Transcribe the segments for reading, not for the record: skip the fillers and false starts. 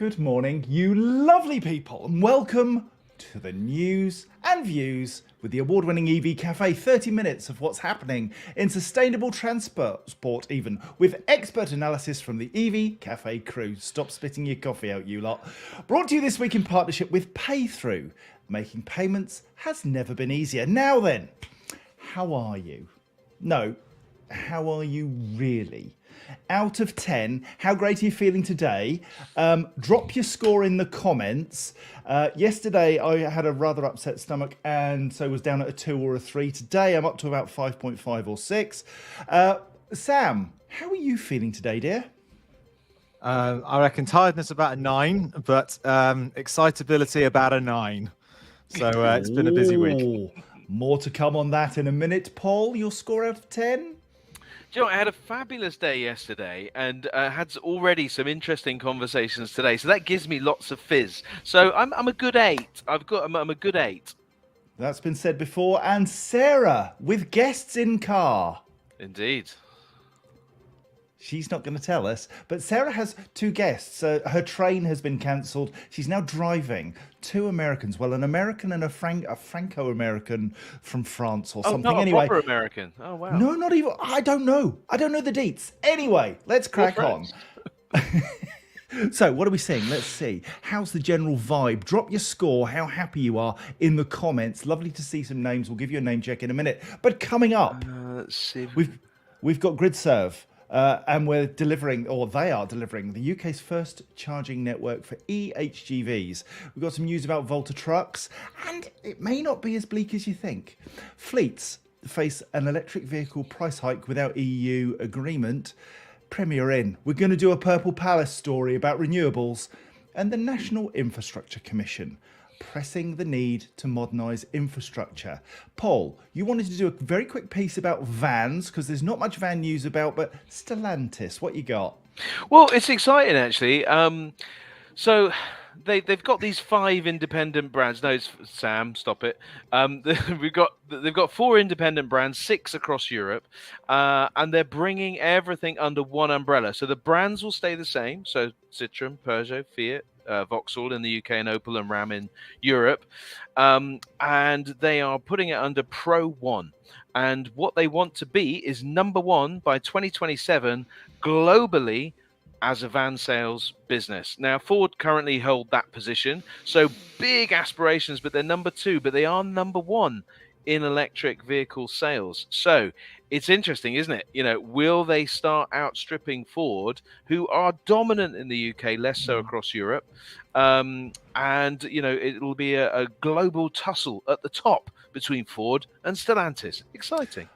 Good morning, you lovely people, and welcome to the news and views with the award-winning EV Café. 30 minutes of what's happening in sustainable transport, even with expert analysis from the EV Café crew. Stop spitting your coffee out, you lot. Brought to you this week in partnership with Paythrough. Making payments has never been easier. Now then, how are you? No, how are you really? Out of 10, how great are you feeling today? Drop your score in the comments. Yesterday, I had a rather upset stomach and so was down at a 2 or a 3. Today, I'm up to about 5.5 or 6. Sam, how are you feeling today, dear? I reckon tiredness about a 9, but excitability about a 9. So it's been a busy week. More to come on that in a minute. Paul, your score out of 10? Do you know, I had a fabulous day yesterday and had already some interesting conversations today. So that gives me lots of fizz. So I'm a good 8. I'm a good 8. That's been said before. And Sarah, with guests in car. Indeed. She's not going to tell us, but Sarah has 2 guests. Her train has been cancelled. She's now driving 2 Americans. Well, an American and a Franco-American from France or something. Not anyway, a proper American. Oh, wow. No, not even. I don't know. I don't know the deets. Anyway, let's crack on. So, what are we seeing? Let's see. How's the general vibe? Drop your score, how happy you are in the comments. Lovely to see some names. We'll give you a name check in a minute. But coming up, Let's see. we've got GridServe. And we're delivering, or they are delivering, the UK's first charging network for eHGVs. We've got some news about Volta trucks, and it may not be as bleak as you think. Fleets face an electric vehicle price hike without EU agreement. Premier in. We're going to do a Purple Palace story about renewables, and the National Infrastructure Commission pressing the need to modernise infrastructure. Paul, you wanted to do a very quick piece about vans, because there's not much van news about, but Stellantis, what you got? Well, it's exciting, actually. So they've got these 5 independent brands. No, Sam, stop it. They've got 4 independent brands, 6 across Europe, and they're bringing everything under one umbrella. So the brands will stay the same. So Citroën, Peugeot, Fiat, Vauxhall in the UK, and Opel and Ram in Europe, and they are putting it under Pro One. And what they want to be is number 1 by 2027 globally as a van sales business. Now, Ford currently hold that position, so big aspirations, but they're number 2, but they are number 1 in electric vehicle sales. So it's interesting, isn't it? You know, will they start outstripping Ford, who are dominant in the UK, less so across Europe? And, you know, it'll be a global tussle at the top between Ford and Stellantis. Exciting.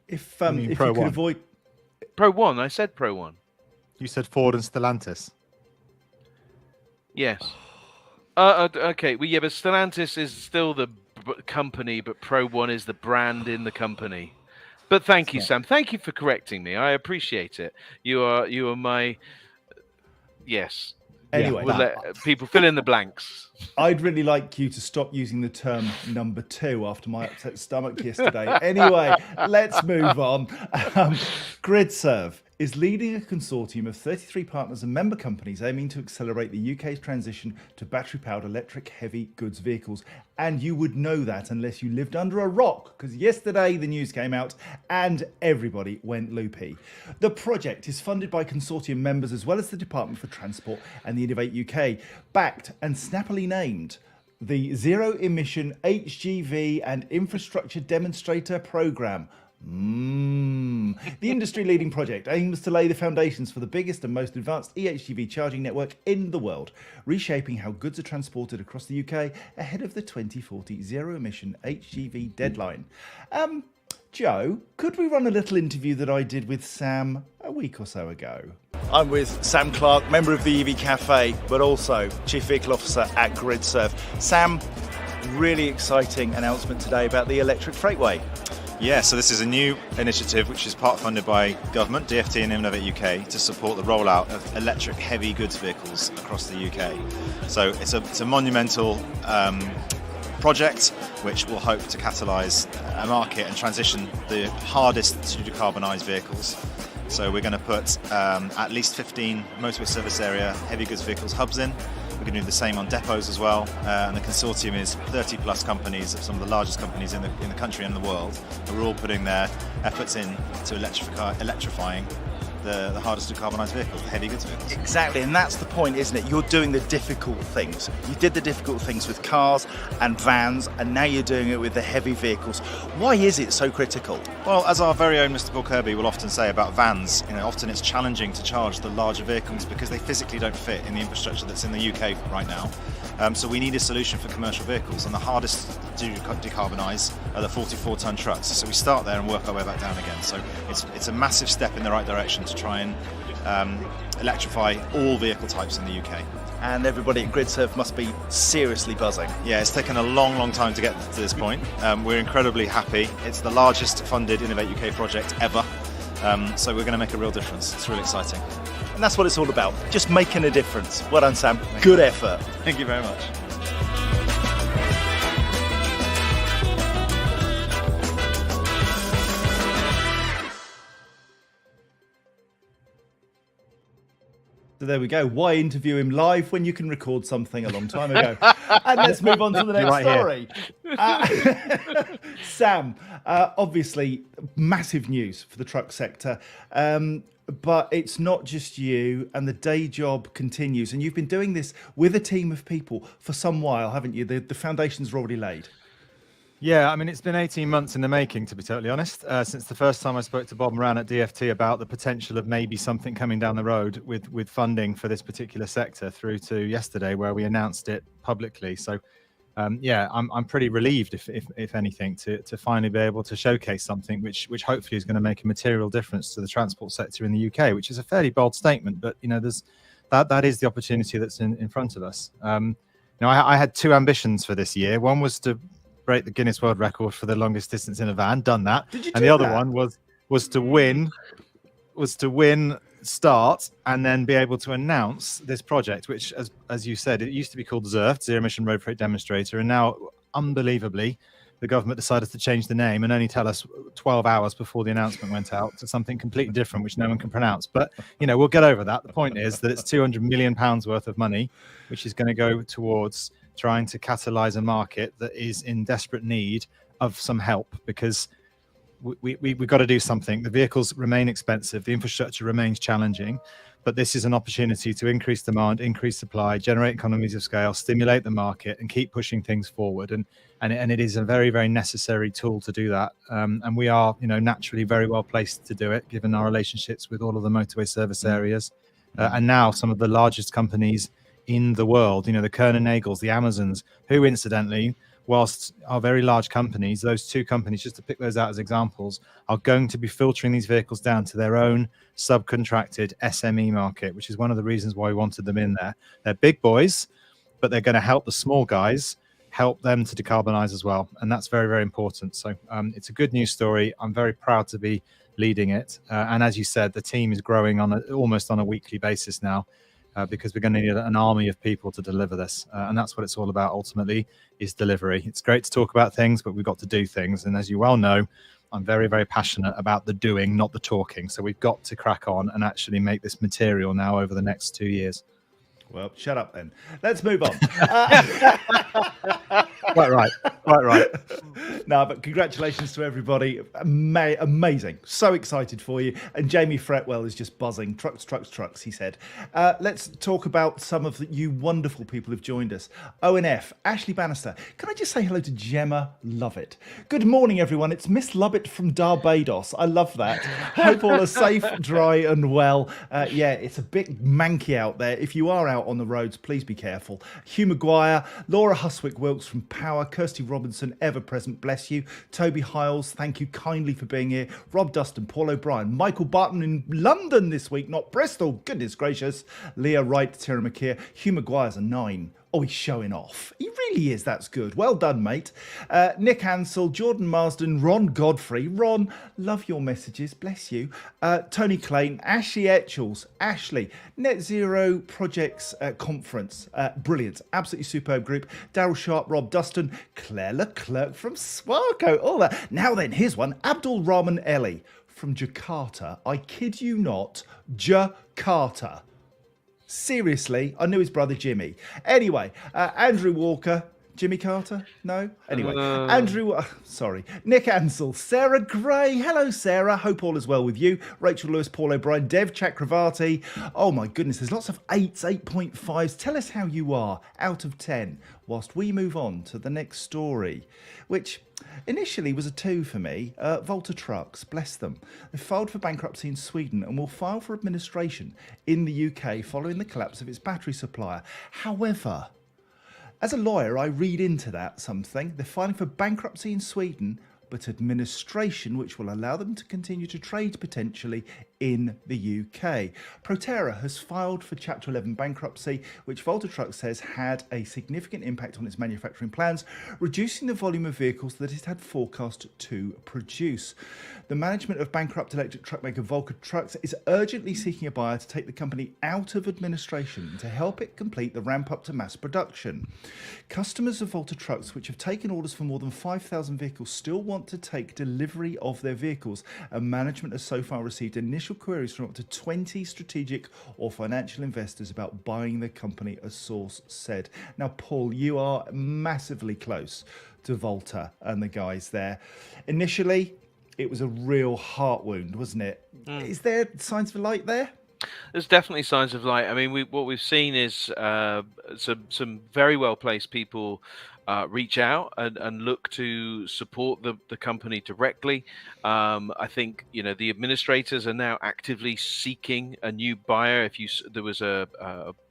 If you could avoid... Pro One, I said Pro One. You said Ford and Stellantis. Yes. Okay, well, yeah, but Stellantis is still the company, but Pro One is the brand in the company. But thank you, Sam. Thank you for correcting me. I appreciate it. You are my yes. Anyway, we'll let people fill in the blanks. I'd really like you to stop using the term number 2 after my upset stomach yesterday. Anyway, let's move on. GridServe is leading a consortium of 33 partners and member companies aiming to accelerate the UK's transition to battery-powered electric heavy goods vehicles. And you would know that unless you lived under a rock, because yesterday the news came out and everybody went loopy. The project is funded by consortium members as well as the Department for Transport and the Innovate UK, backed and snappily named the Zero Emission HGV and Infrastructure Demonstrator Programme. The industry-leading project aims to lay the foundations for the biggest and most advanced eHGV charging network in the world, reshaping how goods are transported across the UK ahead of the 2040 zero-emission HGV deadline. Joe, could we run a little interview that I did with Sam a week or so ago? I'm with Sam Clark, member of the EV Café, but also Chief Vehicle Officer at GridServe. Sam, really exciting announcement today about the electric freightway. Yeah, so this is a new initiative which is part funded by government, DfT and Innovate UK, to support the rollout of electric heavy goods vehicles across the UK. So it's a monumental project which will hope to catalyse a market and transition the hardest to decarbonise vehicles. So we're going to put at least 15 motorway service area heavy goods vehicles hubs in, going to do the same on depots as well. And the consortium is 30 plus companies, of some of the largest companies in the country and the world, who are all putting their efforts in to electrifying the hardest to decarbonise vehicles, the heavy goods vehicles. Exactly, and that's the point, isn't it? You're doing the difficult things. You did the difficult things with cars and vans, and now you're doing it with the heavy vehicles. Why is it so critical? Well, as our very own Mr. Paul Kirby will often say about vans, often it's challenging to charge the larger vehicles because they physically don't fit in the infrastructure that's in the UK right now. So we need a solution for commercial vehicles, and the hardest to decarbonise are the 44-tonne trucks. So we start there and work our way back down again. So it's a massive step in the right direction to try and electrify all vehicle types in the UK. And everybody at GridServe must be seriously buzzing. Yeah, it's taken a long time to get to this point. We're incredibly happy. It's the largest funded Innovate UK project ever. So we're going to make a real difference. It's really exciting. And that's what it's all about, just making a difference. Well done, Sam. Good effort. Thank you very much. So there we go. Why interview him live when you can record something a long time ago? And let's move on to the next story. Sam, obviously massive news for the truck sector. But it's not just you, and the day job continues. And you've been doing this with a team of people for some while, haven't you? The foundations are already laid. Yeah, I mean, it's been 18 months in the making, to be totally honest, since the first time I spoke to Bob Moran at DFT about the potential of maybe something coming down the road with funding for this particular sector, through to yesterday where we announced it publicly. So, yeah, I'm pretty relieved, if anything, to finally be able to showcase something which hopefully is going to make a material difference to the transport sector in the UK, which is a fairly bold statement, but that is the opportunity that's in front of us. I had two ambitions for this year. One was to break the Guinness World Record for the longest distance in a van. Done that. Did you and do the other that? one was to win, start, and then be able to announce this project, which, as you said, it used to be called ZERF, Zero Emission Road Freight Demonstrator, and now, unbelievably, the government decided to change the name and only tell us 12 hours before the announcement went out to something completely different, which no one can pronounce. But, we'll get over that. The point is that it's £200 million worth of money, which is going to go towards trying to catalyze a market that is in desperate need of some help, because we've got to do something. The vehicles remain expensive, the infrastructure remains challenging, but this is an opportunity to increase demand, increase supply, generate economies of scale, stimulate the market, and keep pushing things forward. And it is a very, very necessary tool to do that. And we are, naturally very well placed to do it, given our relationships with all of the motorway service areas, and now some of the largest companies in the world, the Kerner Nagels, the Amazons, who incidentally, whilst are very large companies, those two companies, just to pick those out as examples, are going to be filtering these vehicles down to their own subcontracted SME market, which is one of the reasons why we wanted them in there. They're big boys, but they're going to help the small guys, help them to decarbonize as well. And that's very, very important. So it's a good news story. I'm very proud to be leading it. And as you said, the team is growing almost on a weekly basis now. Because we're going to need an army of people to deliver this. And that's what it's all about, ultimately, is delivery. It's great to talk about things, but we've got to do things. And as you well know, I'm very, very passionate about the doing, not the talking. So we've got to crack on and actually make this material now over the next 2 years. Well, shut up then. Let's move on. Quite right. No, but congratulations to everybody. Amazing. So excited for you. And Jamie Fretwell is just buzzing. Trucks, he said. Let's talk about some of you wonderful people who've joined us. ONF, Ashley Bannister. Can I just say hello to Gemma Lovett? Good morning, everyone. It's Miss Lovett from Barbados. I love that. Hope all are safe, dry and well. Yeah, it's a bit manky out there. If you are out on the roads, please be careful. Hugh Maguire, Laura Huswick-Wilkes from Power, Kirsty Robinson, ever present, bless you. Toby Hiles, thank you kindly for being here. Rob Dustin, Paul O'Brien, Michael Barton in London this week, not Bristol, goodness gracious. Leah Wright, Tara McKeer, Hugh Maguire's a 9. Oh, he's showing off. He really is. That's good. Well done, mate. Nick Ansell, Jordan Marsden, Ron Godfrey. Ron, love your messages. Bless you. Tony Klein, Ashley Etchells. Ashley, Net Zero Projects Conference. Brilliant. Absolutely superb group. Daryl Sharp, Rob Dustin, Claire Leclerc from Swarco. All that. Now then, here's one. Abdul Rahman Eli from Jakarta. I kid you not, Jakarta. Seriously, I knew his brother Jimmy. Anyway, Andrew Walker, Jimmy Carter? No? Anyway, sorry. Nick Ansell, Sarah Gray. Hello, Sarah. Hope all is well with you. Rachel Lewis, Paul O'Brien, Dev Chakravarti. Oh my goodness, there's lots of 8s, 8.5s. Tell us how you are out of 10 whilst we move on to the next story, which initially was a 2 for me. Volta Trucks, bless them. They filed for bankruptcy in Sweden and will file for administration in the UK following the collapse of its battery supplier. However, as a lawyer, I read into that something. They're filing for bankruptcy in Sweden, but administration, which will allow them to continue to trade potentially in the UK. Proterra has filed for Chapter 11 bankruptcy, which Volta Trucks says had a significant impact on its manufacturing plans, reducing the volume of vehicles that it had forecast to produce. The management of bankrupt electric truck maker Volta Trucks is urgently seeking a buyer to take the company out of administration to help it complete the ramp up to mass production. Customers of Volta Trucks, which have taken orders for more than 5,000 vehicles, still want to take delivery of their vehicles, and management has so far received initial queries from up to 20 strategic or financial investors about buying the company, a source said. Now, Paul, you are massively close to Volta and the guys there. Initially, it was a real heart wound, wasn't it? Is there signs of light there? There's definitely signs of light. I mean, what we've seen is some very well placed people reach out and look to support the company directly. I think the administrators are now actively seeking a new buyer. There was a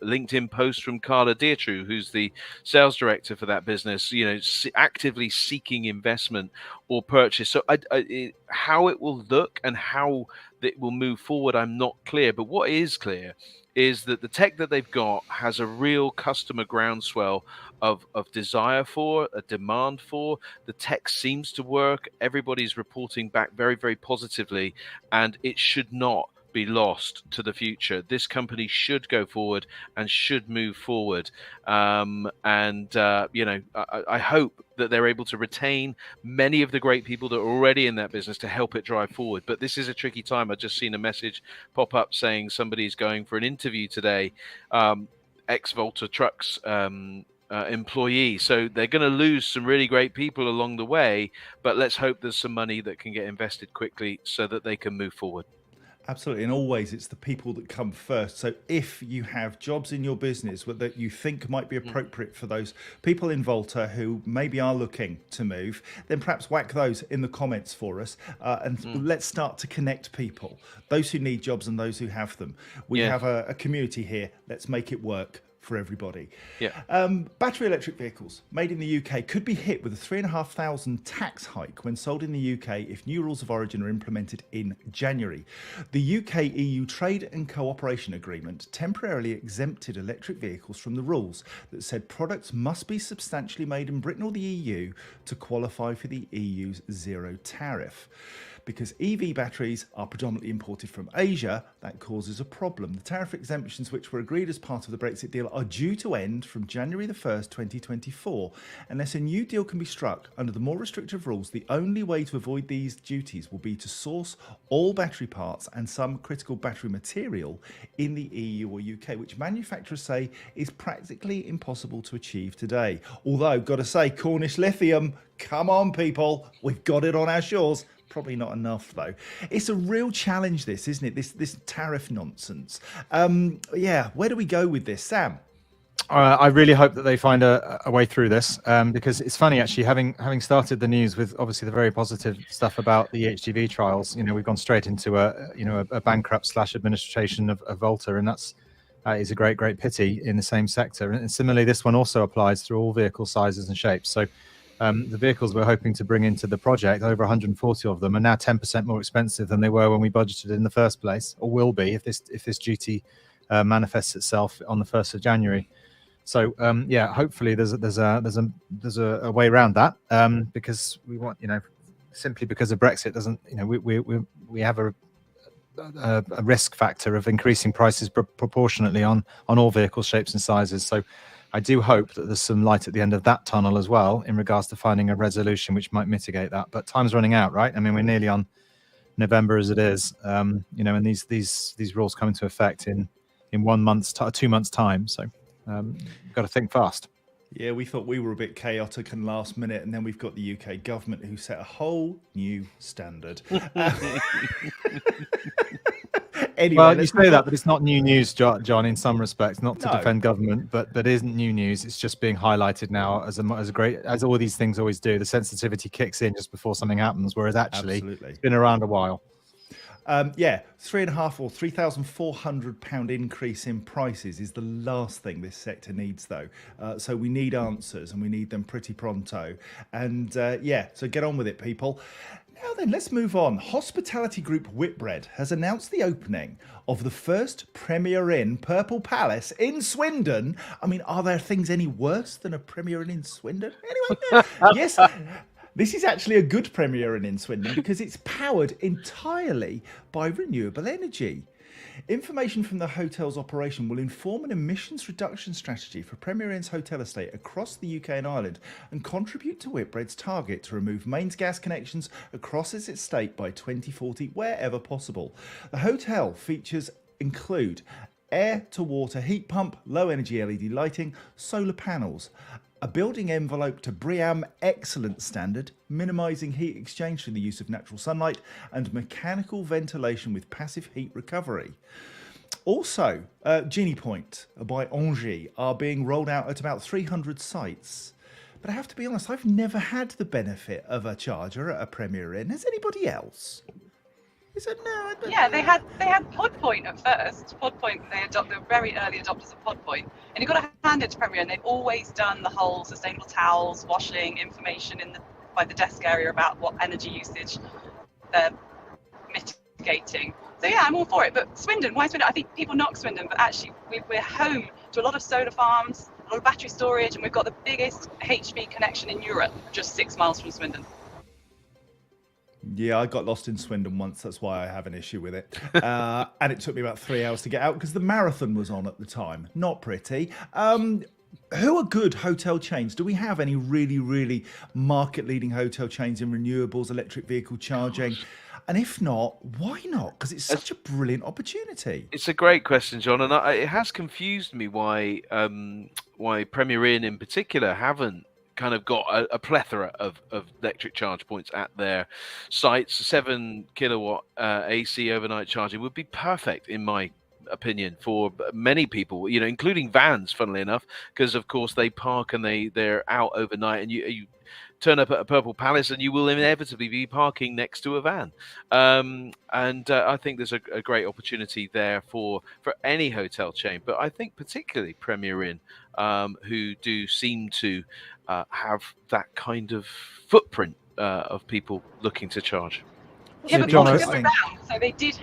LinkedIn post from Carla Dietrich, who's the sales director for that business, actively seeking investment or purchase. So how it will look and how it will move forward, I'm not clear. But what is clear is that the tech that they've got has a real customer groundswell of desire for, a demand for. The tech seems to work. Everybody's reporting back very, very positively, and it should not be lost to the future. This company should go forward and should move forward. I hope that they're able to retain many of the great people that are already in that business to help it drive forward. But this is a tricky time. I've just seen a message pop up saying somebody's going for an interview today, ex-Volta Trucks employee. So they're going to lose some really great people along the way, but let's hope there's some money that can get invested quickly so that they can move forward. Absolutely. And always it's the people that come first. So if you have jobs in your business that you think might be appropriate for those people in Volta who maybe are looking to move, then perhaps whack those in the comments for us. Let's start to connect people, those who need jobs and those who have them. We have a community here. Let's make it work for everybody. Battery electric vehicles made in the UK could be hit with a 3,500 tax hike when sold in the UK if new rules of origin are implemented in January. The UK-EU Trade and Cooperation Agreement temporarily exempted electric vehicles from the rules that said products must be substantially made in Britain or the EU to qualify for the EU's zero tariff. Because EV batteries are predominantly imported from Asia, that causes a problem. The tariff exemptions, which were agreed as part of the Brexit deal, are due to end from January the 1st, 2024. Unless a new deal can be struck under the more restrictive rules, the only way to avoid these duties will be to source all battery parts and some critical battery material in the EU or UK, which manufacturers say is practically impossible to achieve today. Although, got to say, Cornish lithium, come on, people, we've got it on our shores. Probably not enough, though. It's a real challenge, this, isn't it? This tariff nonsense. Where do we go with this, Sam? I really hope that they find a way through this, because it's funny, actually, having started the news with obviously the very positive stuff about the HGV trials. We've gone straight into a bankrupt / administration of Volta, and that is a great pity in the same sector. And similarly, this one also applies through all vehicle sizes and shapes. So the vehicles we're hoping to bring into the project, over 140 of them, are now 10% more expensive than they were when we budgeted in the first place, or will be if this duty manifests itself on the 1st of January. So hopefully there's a way around that, because we want, simply because of Brexit doesn't, we have a risk factor of increasing prices proportionately on all vehicle shapes and sizes. So I do hope that there's some light at the end of that tunnel as well in regards to finding a resolution which might mitigate that. But time's running out, right? I mean, we're nearly on November as it is, and these rules come into effect in in 1 month's 2 months' time. So got to think fast. Yeah, we thought we were a bit chaotic and last minute, and then we've got the UK government who set a whole new standard. Anyway, Well, you say that, but it's not new news, John. In some respects, not to No. defend government, but that isn't new news. It's just being highlighted now as a great, as all these things always do. The sensitivity kicks in just before something happens, whereas actually it's been around a while. Yeah, £3,500 or £3,400 increase in prices is the last thing this sector needs, though. So we need answers, and we need them pretty pronto. And yeah, so get on with it, people. Now then, let's move on. Hospitality group Whitbread has announced the opening of the first Premier Inn Purple Palace in Swindon. I mean, are there things any worse than a Premier Inn in Swindon? Anyway, yes. This is actually a good Premier Inn in Swindon because it's powered entirely by renewable energy. Information from the hotel's operation will inform an emissions reduction strategy for Premier Inn's hotel estate across the UK and Ireland and contribute to Whitbread's target to remove mains gas connections across its estate by 2040 wherever possible. The hotel features include air-to-water heat pump, low-energy LED lighting, solar panels, a building envelope to BREEAM Excellent standard, minimising heat exchange through the use of natural sunlight, and mechanical ventilation with passive heat recovery. Also, Genie Point by Engie are being rolled out at about 300 sites. But I have to be honest, I've never had the benefit of a charger at a Premier Inn. Has anybody else? Is it? No. Yeah, they had Podpoint at first. Podpoint, they were very early adopters of Podpoint, and you've got to hand it to Premier, and they've always done the whole sustainable towels, washing information by the desk area about what energy usage they're mitigating. So yeah, I'm all for it. But Swindon, why Swindon? I think people knock Swindon, but actually we're home to a lot of solar farms, a lot of battery storage, and we've got the biggest HV connection in Europe, just 6 miles from Swindon. Yeah, I got lost in Swindon once. That's why I have an issue with it. And it took me about 3 hours to get out because the marathon was on at the time. Not pretty. Who are good hotel chains? Do we have any really, really market-leading hotel chains in renewables, electric vehicle charging? And if not, why not? Because it's such a brilliant opportunity. It's a great question, John, and it has confused me why Premier Inn in particular haven't kind of got a plethora of electric charge points at their sites. 7 kilowatt AC overnight charging would be perfect, in my opinion, for many people, including vans, funnily enough, because of course they park and they're out overnight, and you turn up at a Purple Palace and you will inevitably be parking next to a van. And I think there's a great opportunity there for any hotel chain, but I think particularly Premier Inn, who do seem to have that kind of footprint of people looking to charge. Yeah, but John, so they did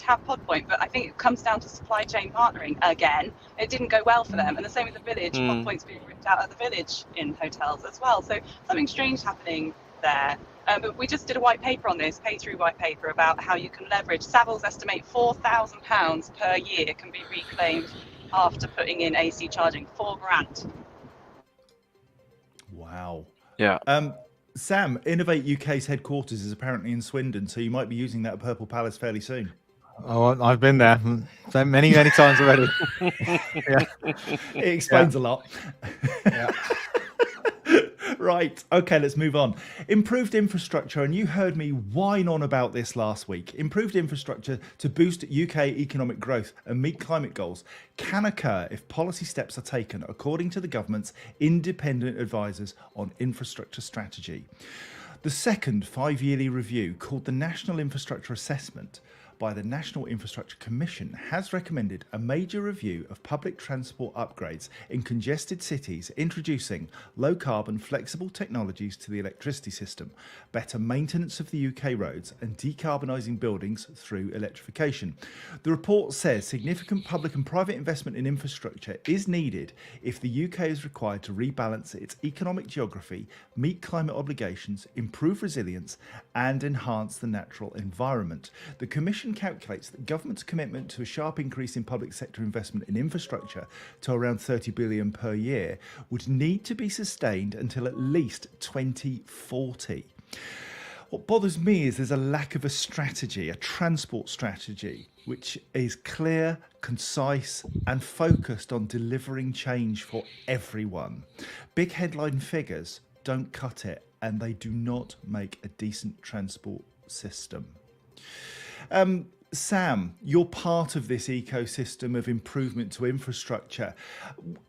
have Podpoint, but I think it comes down to supply chain partnering again. It didn't go well for them, and the same with the village. Podpoint's being ripped out of the village in hotels as well. So something strange happening there. But we just did a white paper on this, pay-through white paper, about how you can leverage. Savills estimate £4,000 per year can be reclaimed after putting in AC charging. £4,000. Wow. Yeah. Sam, Innovate UK's headquarters is apparently in Swindon, so you might be using that Purple Palace fairly soon. Oh, I've been there so many times already. Yeah. It explains a lot. Yeah. Right. Okay, let's move on. Improved infrastructure, and you heard me whine on about this last week. Improved infrastructure to boost UK economic growth and meet climate goals can occur if policy steps are taken, according to the government's independent advisors on infrastructure strategy. The second 5-yearly review, called the National Infrastructure Assessment by the National Infrastructure Commission, has recommended a major review of public transport upgrades in congested cities, introducing low-carbon flexible technologies to the electricity system, better maintenance of the UK roads, and decarbonising buildings through electrification. The report says significant public and private investment in infrastructure is needed if the UK is required to rebalance its economic geography, meet climate obligations, improve resilience, and enhance the natural environment. The Commission calculates that government's commitment to a sharp increase in public sector investment in infrastructure to around 30 billion per year would need to be sustained until at least 2040. What bothers me is there's a lack of a strategy, a transport strategy, which is clear, concise, and focused on delivering change for everyone. Big headline figures don't cut it, and they do not make a decent transport system. Sam, you're part of this ecosystem of improvement to infrastructure.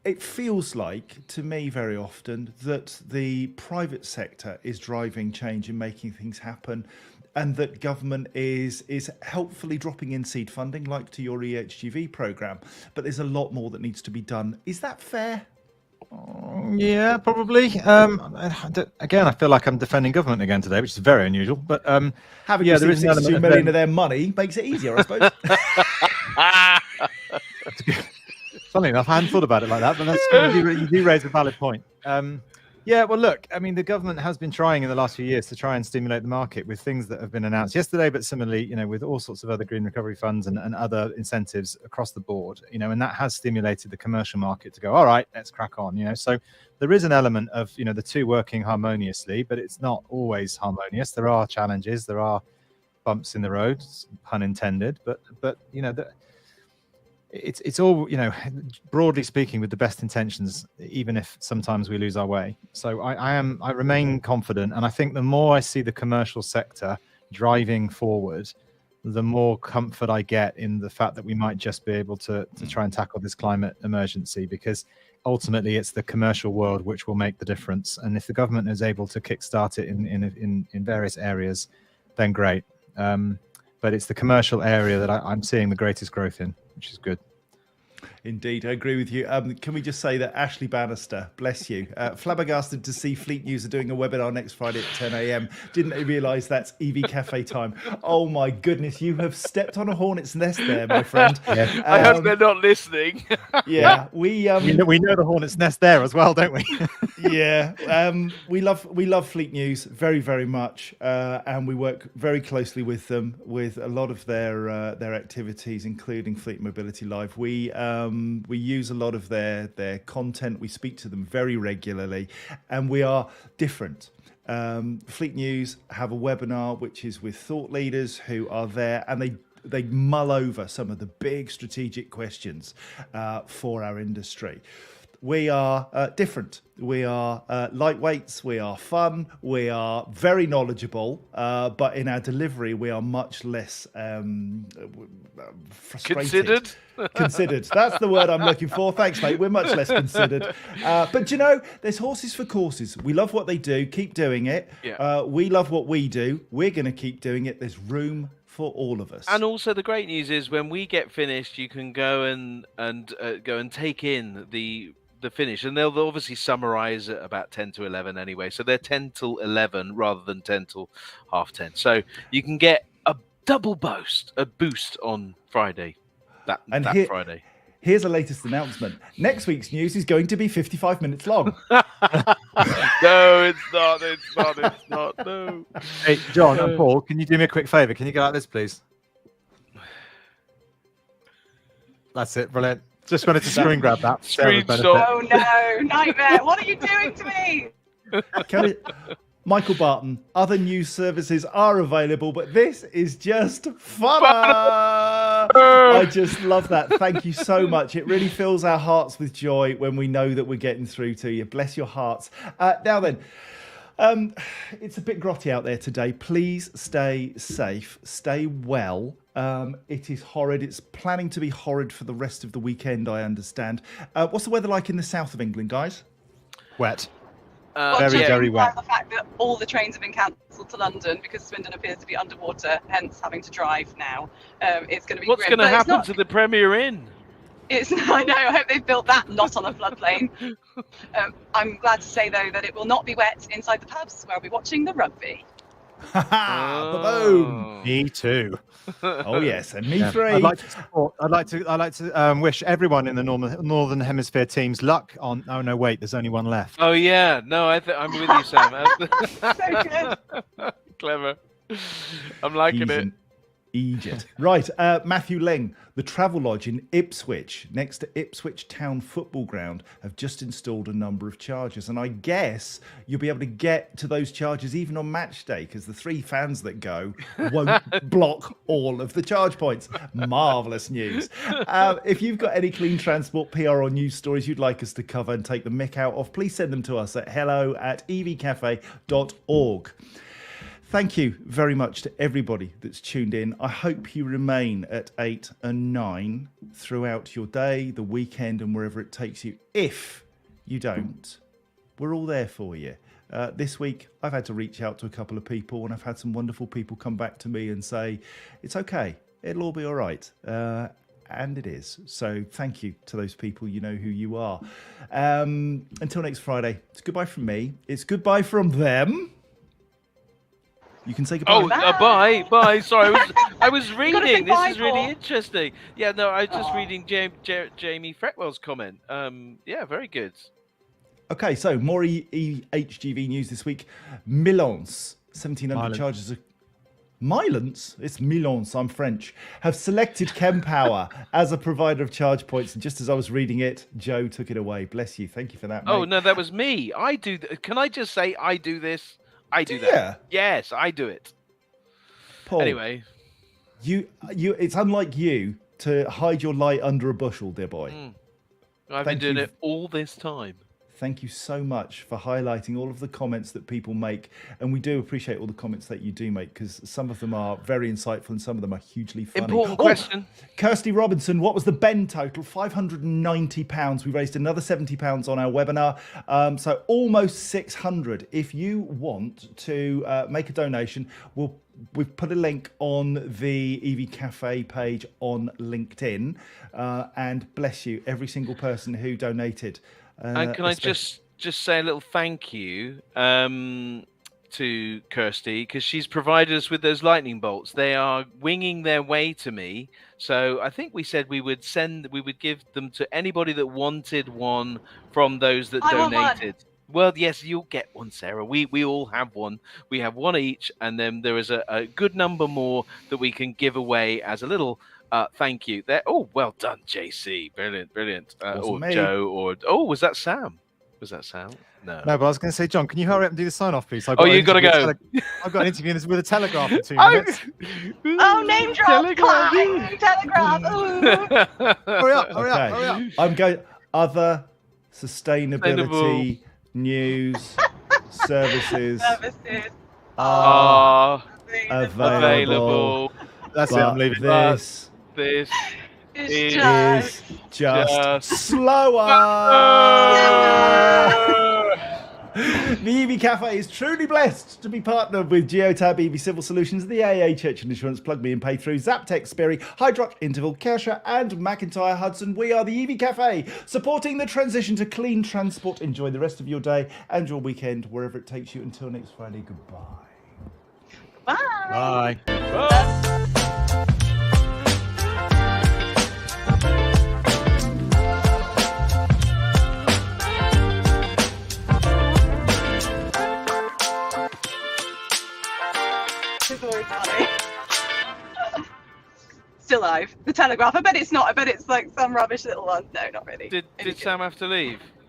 It feels like, to me very often, that the private sector is driving change and making things happen, and that government is helpfully dropping in seed funding, like to your EHGV programme. But there's a lot more that needs to be done. Is that fair? Yeah, probably. Again, I feel like I'm defending government again today, which is very unusual. But Having there is received an element 62 of million them- of their money makes it easier, I suppose. Funny enough, I hadn't thought about it like that, but you do raise a valid point. Yeah, well, look, I mean, the government has been trying in the last few years to try and stimulate the market with things that have been announced yesterday, but similarly, with all sorts of other green recovery funds and other incentives across the board, and that has stimulated the commercial market to go, all right, let's crack on, So there is an element of, the two working harmoniously, but it's not always harmonious. There are challenges, there are bumps in the road, pun intended, but it's all, broadly speaking, with the best intentions, even if sometimes we lose our way. So I remain confident, and I think the more I see the commercial sector driving forward, the more comfort I get in the fact that we might just be able to try and tackle this climate emergency, because ultimately it's the commercial world which will make the difference. And if the government is able to kickstart it in various areas, then great. But it's the commercial area that I'm seeing the greatest growth in, which is good. Indeed, I agree with you. Can we just say that Ashley Bannister, bless you, flabbergasted to see Fleet News are doing a webinar next Friday at 10 a.m. Didn't realise that's EV Cafe time. Oh my goodness, you have stepped on a hornet's nest there, my friend. Yeah. I hope they're not listening. Yeah, we know the hornet's nest there as well, don't we? Yeah, we love Fleet News very, very much, and we work very closely with them with a lot of their activities, including Fleet Mobility Live. We use a lot of their content. We speak to them very regularly, and we are different. Fleet News have a webinar which is with thought leaders who are there, and they mull over some of the big strategic questions for our industry. We are different. We are lightweights. We are fun. We are very knowledgeable. But in our delivery, we are much less frustrated. Considered. That's the word I'm looking for. Thanks, mate. We're much less considered. But there's horses for courses. We love what they do. Keep doing it. Yeah. We love what we do. We're going to keep doing it. There's room for all of us. And also the great news is when we get finished, you can go and go and take in the finish, and they'll obviously summarize at about 10 to 11 anyway, so they're 10 till 11 rather than 10 till half 10, so you can get a boost on Friday, Friday. Here's the latest announcement. Next week's news is going to be 55 minutes long. No, it's not. No. Hey, John and Paul, can you do me a quick favor? Can you go like this, please? That's it. Brilliant. Just wanted to screen grab that. Screenshot. Oh no, nightmare. What are you doing to me? Michael Barton, other news services are available, but this is just fun. I just love that. Thank you so much. It really fills our hearts with joy when we know that we're getting through to you. Bless your hearts. Now then, it's a bit grotty out there today. Please stay safe, stay well. It is horrid. It's planning to be horrid for the rest of the weekend, I understand. What's the weather like in the south of England, guys? Wet. Very wet. The fact that all the trains have been cancelled to London because Swindon appears to be underwater, hence having to drive now. It's going to be What's going to happen to the Premier Inn? I know. I hope they've built that not on a floodplain. I'm glad to say though that it will not be wet inside the pubs where I'll be watching the rugby. Boom! Me too. Oh yes, and me three. I'd like to wish everyone in the northern hemisphere teams luck on. Oh no, wait, there's only one left. Oh yeah, no, I'm with you, Sam. So good. Clever. I'm liking it. Egypt. Right, Matthew Ling, the Travelodge in Ipswich, next to Ipswich Town Football Ground, have just installed a number of chargers. And I guess you'll be able to get to those chargers even on match day because the 3 fans that go won't block all of the charge points. Marvellous news. If you've got any clean transport, PR or news stories you'd like us to cover and take the mick out of, please send them to us at hello@evcafe.org. Thank you very much to everybody that's tuned in. I hope you remain at 8 and 9 throughout your day, the weekend, and wherever it takes you. If you don't, we're all there for you. This week, I've had to reach out to a couple of people, and I've had some wonderful people come back to me and say, it's okay, it'll all be all right. And it is. So thank you to those people. You know who you are. Until next Friday, it's goodbye from me. It's goodbye from them. You can say goodbye. Oh, bye. Sorry, I was say reading. This bye, is really Paul. interesting. Yeah, no, I was just reading Jamie Fretwell's comment. Yeah, very good. Okay, so more HGV news this week. Milans, 1,700 charges. Milans? It's Milans, I'm French. Have selected Kempower as a provider of charge points. And just as I was reading it, Joe took it away. Bless you. Thank you for that, mate. Oh, no, that was me. I do. Can I just say I do this? I do that. Yeah. Yes, I do it. Paul, Anyway. It's unlike you to hide your light under a bushel, dear boy. I've Thank been doing you. it all this time. Thank you so much for highlighting all of the comments that people make. And we do appreciate all the comments that you do make because some of them are very insightful and some of them are hugely funny. Important question. Kirsty Robinson, what was the Ben total? £590. We raised another £70 on our webinar. So almost 600. If you want to make a donation, we've put a link on the EV Cafe page on LinkedIn. And bless you, every single person who donated. And can I just say a little thank you to Kirsty because she's provided us with those lightning bolts. They are winging their way to me. So I think we said we would give them to anybody that wanted one from those that I want one. donated. Well, yes, you'll get one, Sarah. We all have one. We have one each, and then there is a good number more that we can give away as a little thank you. There. Oh, well done, JC. Brilliant. Or me. Joe. Was that Sam? No. No, but I was going to say, John, can you hurry up and do the sign-off, please? You got to go. I've got an interview with the Telegraph in 2 minutes. Oh, name drop. Telegraph. Telegraph. Ooh. Hurry up. I'm going other sustainability news services are available. That's it, I'm leaving. This It's is just slower. The EV Cafe is truly blessed to be partnered with Geotab, EV Civil Solutions, the AA Church and Insurance, Plug Me and Pay Through, Zaptec, Sperry, Hydrock, Interval, Kesha and McIntyre Hudson. We are the EV Cafe, supporting the transition to clean transport. Enjoy the rest of your day and your weekend, wherever it takes you. Until next Friday, goodbye. Bye. Bye. Still live. The Telegraph. I bet it's not. I bet it's like some rubbish little one. No, not really. Did Sam have to leave?